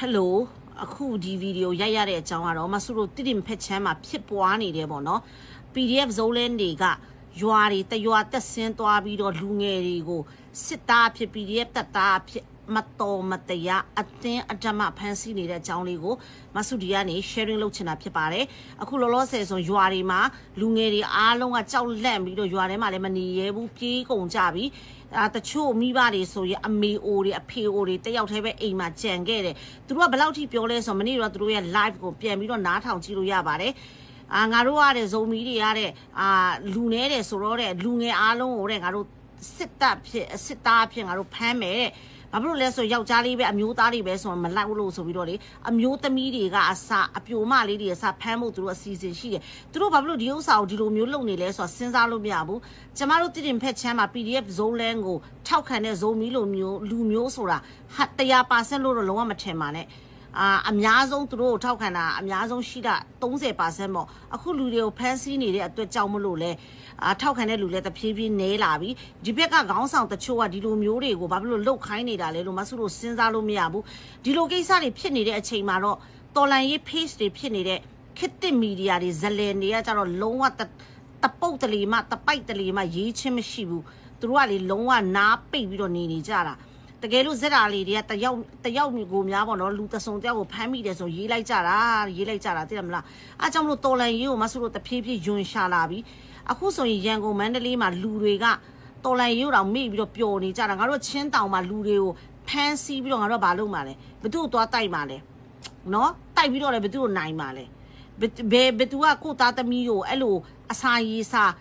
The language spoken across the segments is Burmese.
Hello အခုဒီဗီဒီယိုရိုက်ရတဲ့အကြောင်းကတော့မဆုတို့တိတိမဖက်ချမ်းမှာဖြစ်ပွားနေတယ်ပေါ့နော် PDF ဇုံးလင်းတွေကရွာတွေတရွာတက်ဆင်းသွားပြီးတော့လူငယ်တွေကိုစစ်သားဖြစ် PDF တပ်သားဖြစ်မတော်မတရားအသင်းအဓမ္မဖမ်းဆီးနေတဲ့အကြောင်းလေးကိုမဆုဒီကနေ sharing လုပ်ချင်တာဖြစ်ပါတယ်အခုလောလောဆယ်ဆိုရွာတွေမှာလူငယ်တွေအားလုံးကကြောက်လန့်ပြီးတော့ရွာထဲမှာလည်းမနေရဘူးပြေးကုန်ကြပြီတချို့မိဘတွေဆိုရင်အမေအိုတွေအဖေအိုတွေတယောက်တည်းပဲအိမ်မှာကြံခဲ့တယ်သူတို့ကဘယ်လောက်ထိပြောလဲဆိုမနေ့တော့သူတို့ရဲ့ live ကိုပြန်ပြီးတော့နားထောင်ကြည့်လို့ရပါတယ်ငါတို့ရတဲ့ဇုံမီတွေရတဲ့လူနေတယ်ဆိုတော့တဲ့လူငယ်အားလုံးကိုတဲ့ငါတို့စစ်သားဖြစ်ငါတို့ဖမ်းမယ်တဲ့ဘာဖြစ်လို့လဲဆိုယောက်ျားလေးပဲအမျိုးသားတွေပဲဆိုမလိုက်လို့ဆိုပြီးတော့လေအမျိုးသမီးတွေကအစအပြိုမလေးတွေအစဖမ်းဖို့သူတို့အစီအစဉ်ရှိတယ်သူတို့ဘာဖြစ်လို့ဒီဥစ္စာကိုဒီလိုမျိုးလုပ်နေလဲဆိုတော့စဉ်းစားလို့မရဘူးကျမတို့တည်တင်ဖက်ချမ်းမှာ PDF ဇုံးလန်းကိုထောက်ခံတဲ့ဇုံမီလိုမျိုးလူမျိုးဆိုတာ100%လို့တော့လုံးဝမထင်ပါနဲ့အများဆုံးသူတို့ကိုထောက်ခံတာအများဆုံးရှိတာ30%ပေါ့အခုလူတွေကိုဖမ်းဆီးနေတဲ့အတွက်ကြောင့်မလို့လဲထောက်ခံတဲ့လူလည်းတဖြည်းဖြည်းနည်းလာပြီဒီဘက်ကခေါင်းဆောင်တချို့ကဒီလိုမျိုးတွေကိုဘာဖြစ်လို့လုတ်ခိုင်းနေတာလဲလို့မဆုလို့စဉ်းစားလို့မရဘူးဒီလိုကိစ္စတွေဖြစ်နေတဲ့အချိန်မှာတော့တော်လန်ရေး page တွေဖြစ်နေတဲ့ခေတ်သစ်မီဒီယာတွေဇလယ်တွေကကြတော့လုံးဝတပုတ်တလီမှတပိုက်တလီမှရေးချင်းမရှိဘူးသူတို့ကလေလုံးဝနားပိတ်ပြီးတော့နေကြတာတကယ်လို့ဇက်တာလေးတွေကတယောက်ကိုများပေါ့နော်လူတဆုံတယောက်ကိုဖမ်းမိတယ်ဆိုရေးလိုက်ကြတာသိတယ်မလားအားကြောင့်မလို့တော်လန်ရေးကိုမဆုလို့တဖြည်းဖြည်းယွန်ရှာလာပြီအခုဆိုရင်ရန်ကုန်မန္တလေးမှာလူတွေကတော်လန်ရေးတောင်မေ့ပြီးတော့ပျော်နေကြတာငါတို့ချင်းတောင်မှာလူတွေကိုဖမ်းဆီးပြီးတော့ငါတို့ဘာလုပ်မှာလဲဘသူ့ကိုသွားတိုက်မှာလဲနော်တိုက်ပြီးတော့လည်းဘသူ့ကိုနိုင်မှာလဲဘသူကကိုသားသမီးကိုအဲ့လိုအစာရေးစား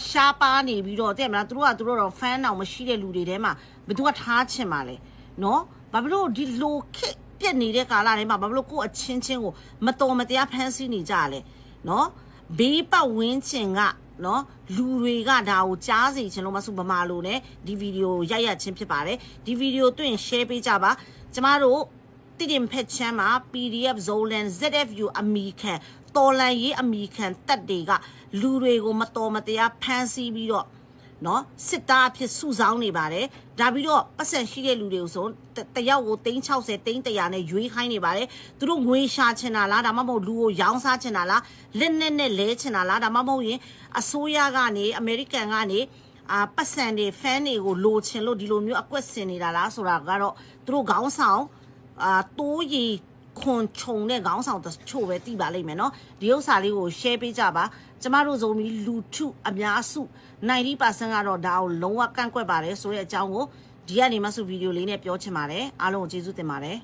ရှားပါနေပြီးတော့တဲ့မလားသူတို့တော့ဖမ်းအောင်မရှိတဲ့လူတွေထဲမှာဘသူကထားချင်ပါလဲနော်ဘာဖြစ်လို့ဒီလိုခက်ပြက်နေတဲ့ကာလထဲမှာဘာဖြစ်လို့ကိုအချင်းချင်းကိုမတော်မတရားဖမ်းဆီးနေကြလဲနော်ဘေးပတ်ဝန်းကျင်ကနော်လူတွေကဒါကိုကြားစီချင်လို့မဆုဗမာလိုနဲ့ဒီဗီဒီယိုရိုက်ရချင်းဖြစ်ပါတယ်ဒီဗီဒီယိုတွေ့ရင် share ပေးကြပါကျမတို့တိတင်ဖက်ချမ်းမှာ PDF ဇုံးလန် ZFU အမီခံတော်လန်ရေးအမီခံတက်တွေကလူတွေကိုမတော်မတရားဖမ်းဆီးပြီးတော့နော်စစ်သားအဖြစ်စုဆောင်းနေပါတယ်ဒါပြီးတော့ပတ်စံရှိတဲ့လူတွေကိုဆိုတယောက်ကို360 300နဲ့ရွေးခိုင်းနေပါတယ်သူတို့ငွေရှာချင်တာလားဒါမှမဟုတ်လူကိုရောင်းစားချင်တာလားလက်နဲ့လဲချင်တာလားဒါမှမဟုတ်ရင်အစိုးရကနေအမေရိကန်ကနေပတ်စံတွေဖန်တွေကိုလိုချင်လို့ဒီလိုမျိုးအကွက်ဆင်နေတာလားဆိုတာကတော့သူတို့ခေါင်းဆောင်တိုးရီခွန်ခြုံတဲ့ခေါင်းဆောင်တချို့ပဲသိပါလိမ့်မယ်နော်ဒီဥစ္စာလေးကို share ပေးကြပါကျမတို့ဇုံမီလူထုအများစု 90% ကတော့ဒါကိုလုံးဝကန့်ကွက်ပါတယ်ဆိုတဲ့အကြောင်းကိုဒီကနေမှဆုဗီဒီယိုလေးနဲ့ပြောချင်ပါတယ်အားလုံးကိုကျေးဇူးတင်ပါတယ်